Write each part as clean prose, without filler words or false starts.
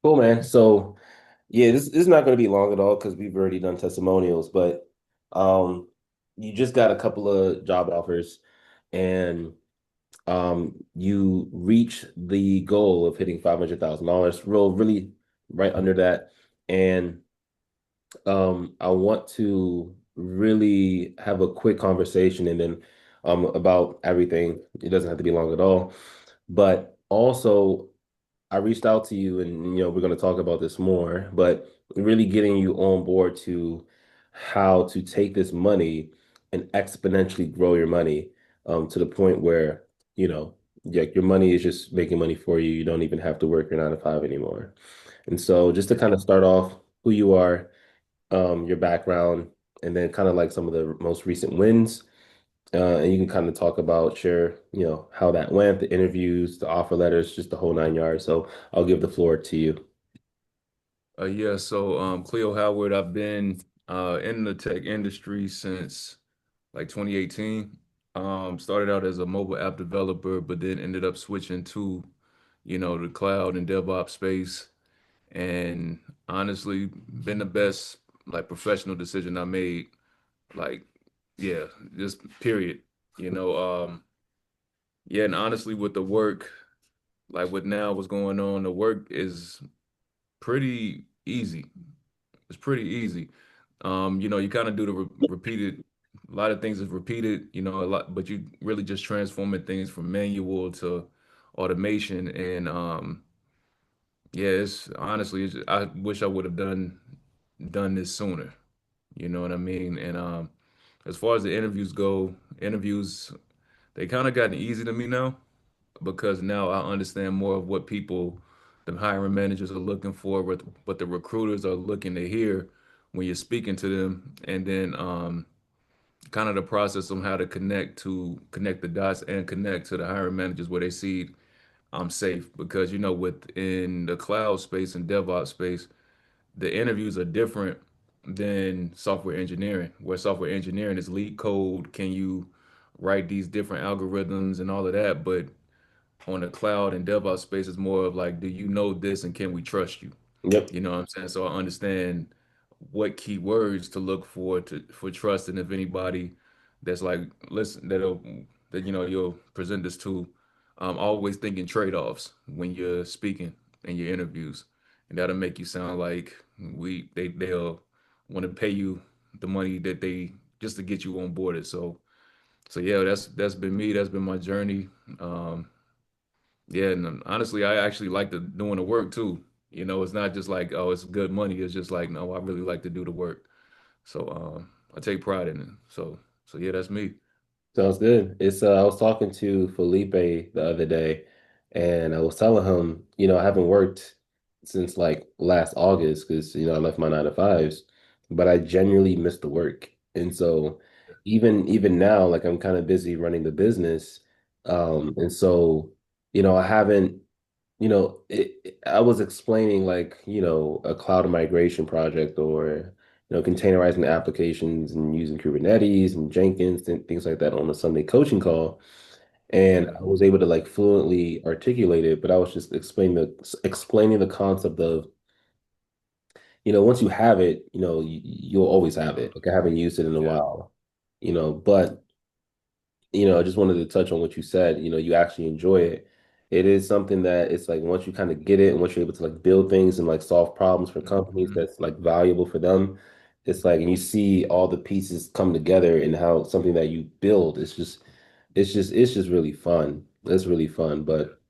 Cool, man. So yeah, this is not going to be long at all because we've already done testimonials, but um, you just got a couple of job offers and you reach the goal of hitting $500,000, really right under that. And I want to really have a quick conversation and then about everything. It doesn't have to be long at all, but also I reached out to you and we're going to talk about this more, but really getting you on board to how to take this money and exponentially grow your money to the point where, yeah, your money is just making money for you. You don't even have to work your 9 to 5 anymore. And so just to kind of start off who you are, your background, and then kind of like some of the most recent wins. And you can kind of talk about, share, how that went, the interviews, the offer letters, just the whole 9 yards. So I'll give the floor to you. Yeah, so Cleo Howard, I've been in the tech industry since like 2018. Started out as a mobile app developer, but then ended up switching to, the cloud and DevOps space. And honestly, been the best like professional decision I made. Like, yeah, just period. You know, yeah, and honestly, with the work, like with now what's going on, the work is pretty easy. It's pretty easy. You kind of do the repeated, a lot of things is repeated, a lot, but you really just transforming things from manual to automation. And yeah, it's honestly, I wish I would have done this sooner. You know what I mean? And as far as the interviews go, interviews they kind of gotten easy to me now because now I understand more of what the hiring managers are looking for, what the recruiters are looking to hear when you're speaking to them, and then kind of the process on how to connect the dots and connect to the hiring managers where they see I'm safe because within the cloud space and DevOps space, the interviews are different than software engineering, where software engineering is lead code, can you write these different algorithms and all of that, but on the cloud and DevOps space, it's more of like, do you know this and can we trust you? Yep. You know what I'm saying? So I understand what keywords to look for trust, and if anybody that's like listen that you'll present this to, always thinking trade-offs when you're speaking in your interviews, and that'll make you sound like they'll want to pay you the money that they just to get you on boarded. So yeah, that's been me. That's been my journey. Um, yeah, and honestly, I actually like doing the work too. It's not just like, oh, it's good money. It's just like, no, I really like to do the work. So I take pride in it. So yeah, that's me. Sounds good. I was talking to Felipe the other day and I was telling him, I haven't worked since like last August because, I left my 9 to 5s, but I genuinely miss the work. And so even now, like I'm kind of busy running the business. And so, I haven't I was explaining like, a cloud migration project or, containerizing applications and using Kubernetes and Jenkins and things like that on a Sunday coaching call. And Yeah, I was able to like fluently articulate it, but I was just explaining the concept of, once you have it, you'll always have it. Like I haven't used it in a yeah. while, but I just wanted to touch on what you said, you actually enjoy it. It is something that it's like once you kind of get it and once you're able to like build things and like solve problems for companies Mhm. that's like valuable for them, it's like, and you see all the pieces come together and how something that you build, it's just really fun. It's really fun. But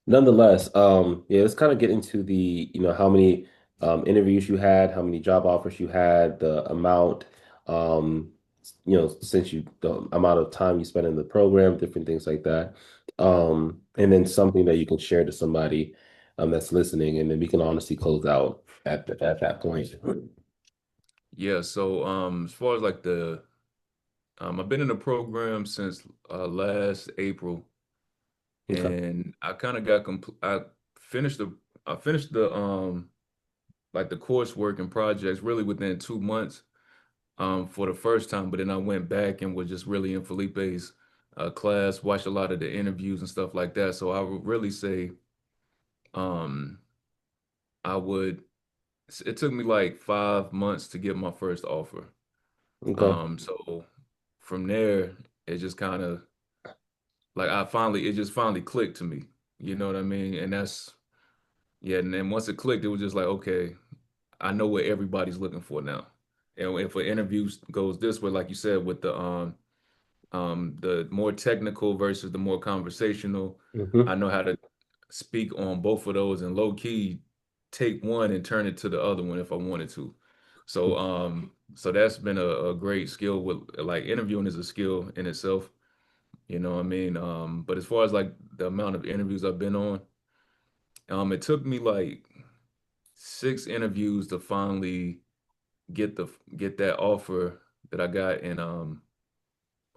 nonetheless, yeah, let's kind of get into the, how many interviews you had, how many job offers you had, the amount, um, since the amount of time you spent in the program, different things like that. And then something that you can share to somebody that's listening, and then we can honestly close out at that point. Yeah, so as far as like I've been in the program since last April, Okay. and I kind of got compl finished the I finished the like the coursework and projects really within 2 months. For the first time, but then I went back and was just really in Felipe's class, watched a lot of the interviews and stuff like that. So I would really say um, I would, it took me like 5 months to get my first offer. Okay. So from there, it just kind of like it just finally clicked to me. You know what I mean? And that's, yeah. And then once it clicked, it was just like, okay, I know what everybody's looking for now. And if an interview goes this way, like you said, with the more technical versus the more conversational, I Hmm. know how to speak on both of those and low key take one and turn it to the other one if I wanted to. So that's been a great skill with like interviewing is a skill in itself, you know what I mean? But as far as like the amount of interviews I've been on, it took me like 6 interviews to finally get the get that offer that I got, and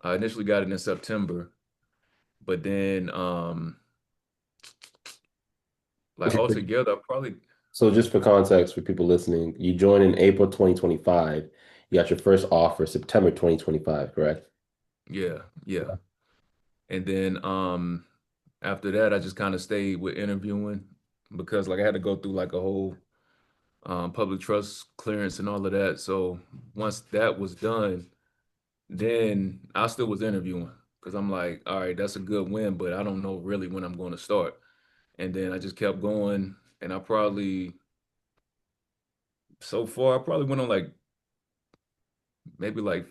I initially got it in September, but then like altogether I probably, So just for context for people listening, you joined in April 2025. You got your first offer September 2025, correct? yeah, yeah. And then after that I just kind of stayed with interviewing because like I had to go through like a whole public trust clearance and all of that. So once that was done, then I still was interviewing because I'm like, all right, that's a good win, but I don't know really when I'm going to start. And then I just kept going, and I probably so far I probably went on like maybe like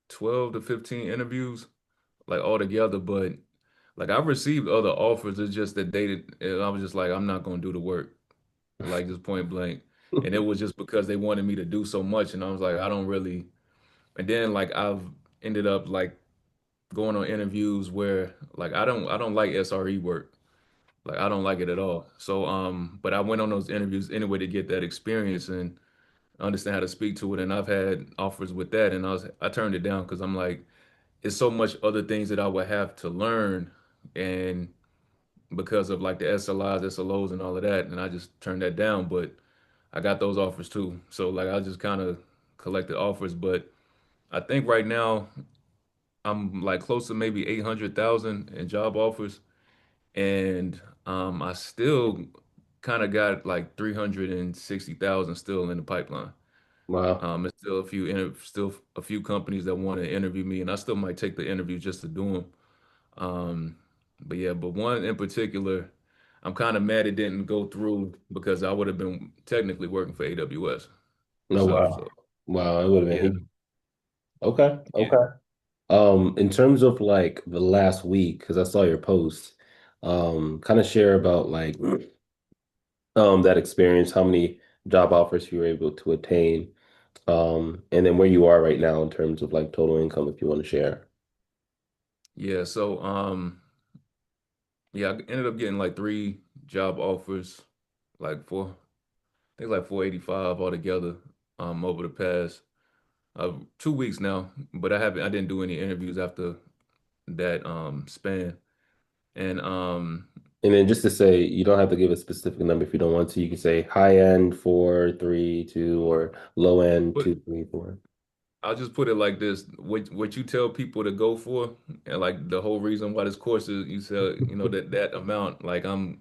12 to 15 interviews like all together, but like I've received other offers. It's just that I was just like, I'm not going to do the work, like just point blank. And it was just because they wanted me to do so much, and I was like, I don't really. And then like I've ended up like going on interviews where like I don't like SRE work. Like I don't like it at all. So but I went on those interviews anyway to get that experience and understand how to speak to it. And I've had offers with that, and I turned it down because I'm like, it's so much other things that I would have to learn, and because of like the SLIs, SLOs, and all of that, and I just turned that down. But I got those offers too. So like I just kind of collected offers, but I think right now I'm like close to maybe 800,000 in job offers, and I still kind of got like 360,000 still in the pipeline. Wow. It's still a few companies that want to interview me, and I still might take the interview just to do them. But yeah, but one in particular, I'm kind of mad it didn't go through because I would have been technically working for AWS No, itself. wow. So Wow, it would have been yeah, heat. Okay, yeah, okay. In terms of like the last week, because I saw your post, kind of share about like that experience, how many job offers you were able to attain, and then where you are right now in terms of like total income, if you want to share. yeah. So yeah, I ended up getting like 3 job offers, like four, I think like 485 altogether, over the past 2 weeks now. But I didn't do any interviews after that span. And And then just to say, you don't have to give a specific number if you don't want to. You can say high end 4, 3, 2, or low end but 2, 3, 4. I'll just put it like this: what you tell people to go for, and like the whole reason why this course is, you sell, that amount. Like I'm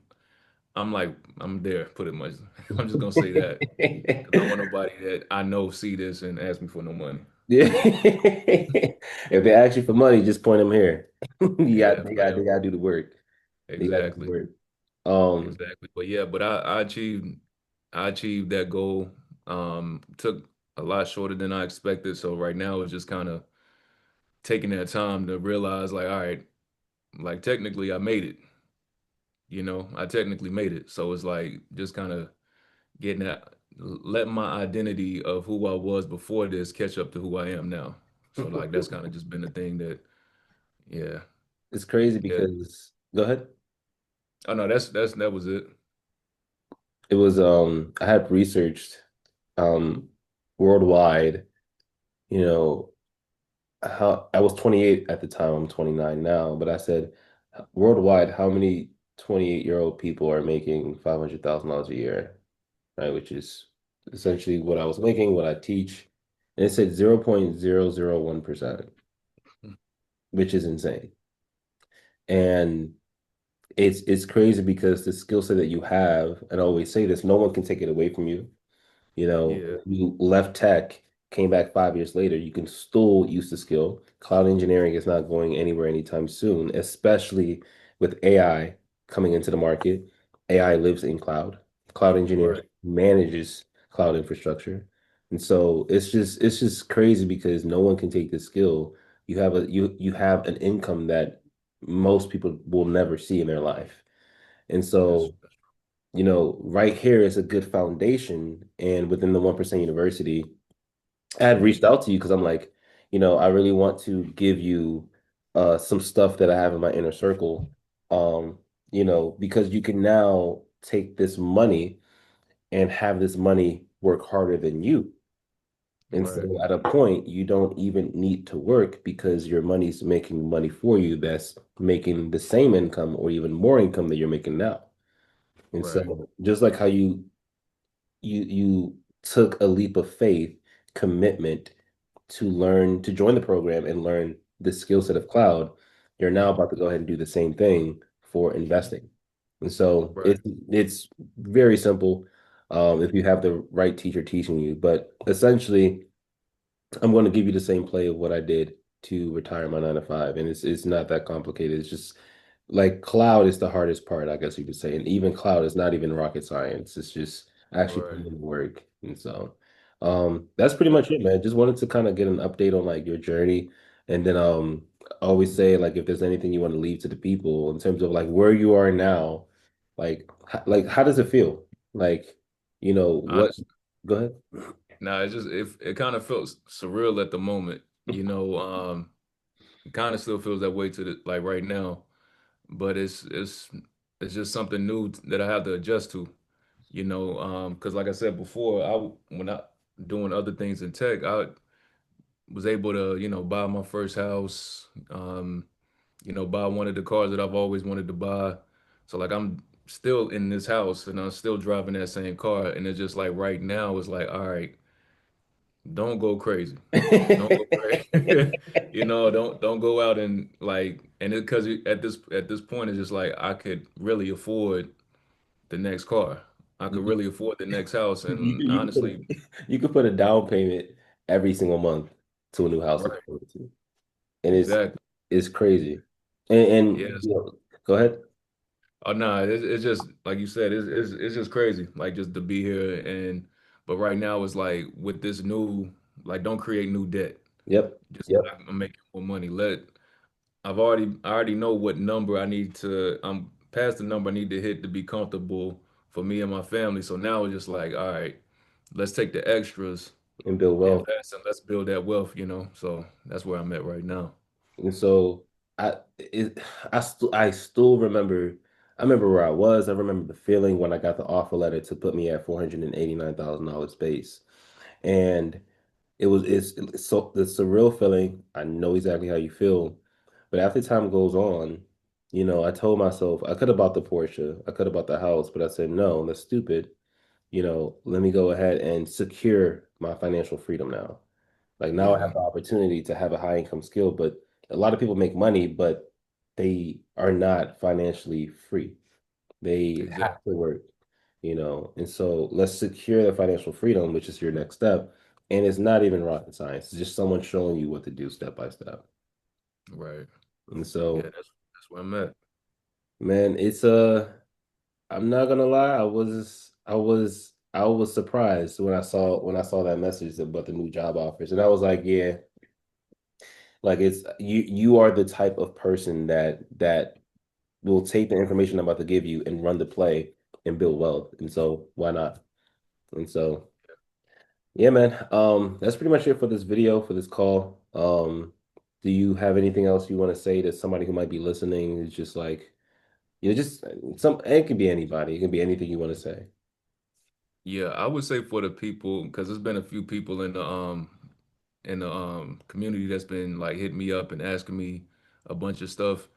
like I'm there. Put it much. I'm just gonna say that because I don't want nobody that I know see this and ask me for no money. Yeah. If they ask you for money, just point them here. You got Yeah, they got to do the work. They got to do the exactly, work. Um, exactly. But yeah, but I achieved that goal. Took a lot shorter than I expected. So right now it's just kind of taking that time to realize, like, all right, like technically I made it. I technically made it. So it's like just kind of getting that, letting my identity of who I was before this catch up to who I am now. So like that's kind of just been the thing that, yeah, it's crazy yeah. because go ahead. Oh no, that was it. It was I had researched um worldwide, you know, how I was 28 at the time, I'm 29 now, but I said worldwide, how many 28-year-old people are making $500,000 a year, right? Which is essentially what I was making, what I teach. And it said 0.001%, which is insane. And it's crazy because the skill set that you have, and I always say this, no one can take it away from you. You know, Yeah, you left tech, came back 5 years later, you can still use the skill. Cloud engineering is not going anywhere anytime soon, especially with AI coming into the market. AI lives in cloud. Cloud engineering right. manages cloud infrastructure. And so it's just crazy because no one can take this skill. You have an income that most people will never see in their life. And That's so right here is a good foundation. And within the 1% University, I had reached out to you because I'm like, I really want to give you some stuff that I have in my inner circle. Um, because you can now take this money and have this money work harder than you. And right, so at a point, you don't even need to work because your money's making money for you that's making the same income or even more income that you're making now. And right. so just like how you took a leap of faith, commitment to learn to join the program and learn the skill set of cloud, you're now about to go ahead and do the same thing for investing. And so Right. it's very simple if you have the right teacher teaching you. But essentially, I'm going to give you the same play of what I did to retire my 9 to 5, and it's not that complicated. It's just like cloud is the hardest part, I guess you could say, and even cloud is not even rocket science. It's just actually Right. putting in the work, and so that's pretty Yeah. much it, man. Just wanted to kind of get an update on like your journey, and then I always say like if there's anything you want to leave to the people in terms of like where you are now, like how does it feel? Like what? Honestly, Go ahead. nah, it kind of felt surreal at the moment. It kind of still feels that way to the like right now, but it's just something new that I have to adjust to. Because like I said before, when I doing other things in tech, I was able to, buy my first house, buy one of the cars that I've always wanted to buy. So like I'm still in this house and I'm still driving that same car. And it's just like right now, it's like, all right, don't go crazy. Don't go crazy. Don't go out and like and it because at this point it's just like I could really afford the next car. I could really afford the next house. You, And you could honestly, put you could put a down payment every single month to a new house if right, you wanted to, and exactly. it's crazy. And Yes. go ahead. Oh no, it's just like you said, it's just crazy. Like just to be here but right now it's like with this new like don't create new debt. Yep, Just yep, I'm making more money. I already know what number I need to I'm past the number I need to hit to be comfortable for me and my family. So now it's just like, all right, let's take the extras and build and wealth. pass them. Let's build that wealth. So that's where I'm at right now. And so I still remember. I remember where I was. I remember the feeling when I got the offer letter to put me at $489,000 base, and it's so the surreal feeling. I know exactly how you feel, but after time goes on, I told myself I could have bought the Porsche, I could have bought the house, but I said no, that's stupid. Let me go ahead and secure my financial freedom now. Like now I Yeah, have the opportunity to have a high income skill, but a lot of people make money, but they are not financially free. They have exactly. to work, and so let's secure the financial freedom, which is your next step. And it's not even rocket science. It's just someone showing you what to do step by step. Right. And Yeah, so, that's where I'm at. man, I'm not gonna lie, I was surprised when I saw that message about the new job offers. And I was like, yeah, like it's you are the type of person that will take the information I'm about to give you and run the play and build wealth. And so why not? And so yeah, man. That's pretty much it for this video, for this call. Do you have anything else you want to say to somebody who might be listening who's just like, just it can be anybody. It can be anything you want to say. Yeah, I would say for the people, because there's been a few people in the community that's been like hitting me up and asking me a bunch of stuff.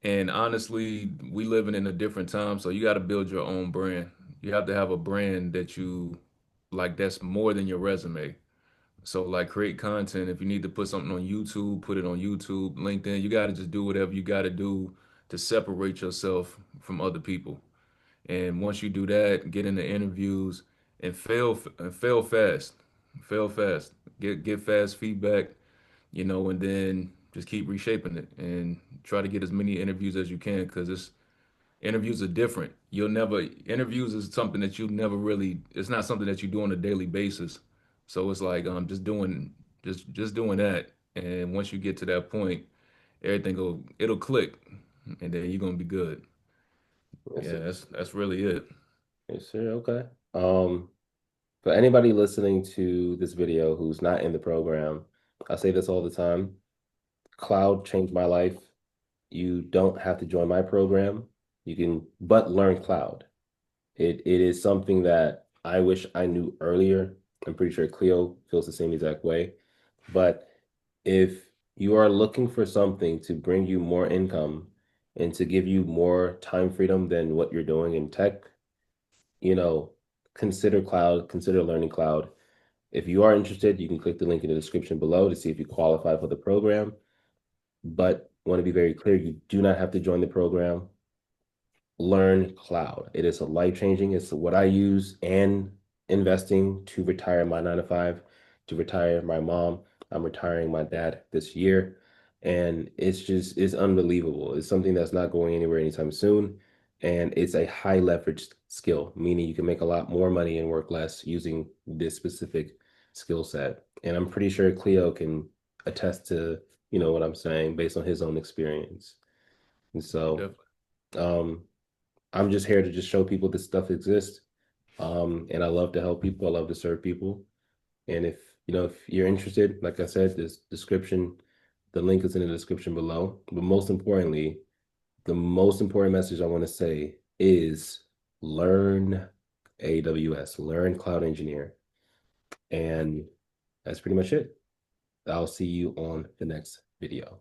And honestly, we living in a different time, so you got to build your own brand. You have to have a brand that you like that's more than your resume. So like create content. If you need to put something on YouTube, put it on YouTube, LinkedIn. You got to just do whatever you got to do to separate yourself from other people. And once you do that, get into interviews and fail fast, fail fast, get fast feedback, and then just keep reshaping it and try to get as many interviews as you can because it's interviews are different. Interviews is something that you never really, it's not something that you do on a daily basis. So it's like just doing that. And once you get to that point, it'll click and then you're gonna be good. Yes, Yeah, sir. that's really it. Yes, sir. Okay. For anybody listening to this video who's not in the program, I say this all the time. Cloud changed my life. You don't have to join my program. You can but learn cloud. It is something that I wish I knew earlier. I'm pretty sure Cleo feels the same exact way. But if you are looking for something to bring you more income and to give you more time freedom than what you're doing in tech, you know, consider cloud, consider learning cloud. If you are interested, you can click the link in the description below to see if you qualify for the program. But I want to be very clear, you do not have to join the program. Learn cloud. It is a life changing. It's what I use and investing to retire my 9 to 5, to retire my mom. I'm retiring my dad this year. And it's unbelievable. It's something that's not going anywhere anytime soon. And it's a high leveraged skill, meaning you can make a lot more money and work less using this specific skill set. And I'm pretty sure Cleo can attest to, what I'm saying based on his own experience. And so, Definitely. um, I'm just here to just show people this stuff exists. And I love to help people. I love to serve people. And if you're interested, like I said, the link is in the description below. But most importantly, the most important message I want to say is learn AWS, learn cloud engineer. And that's pretty much it. I'll see you on the next video.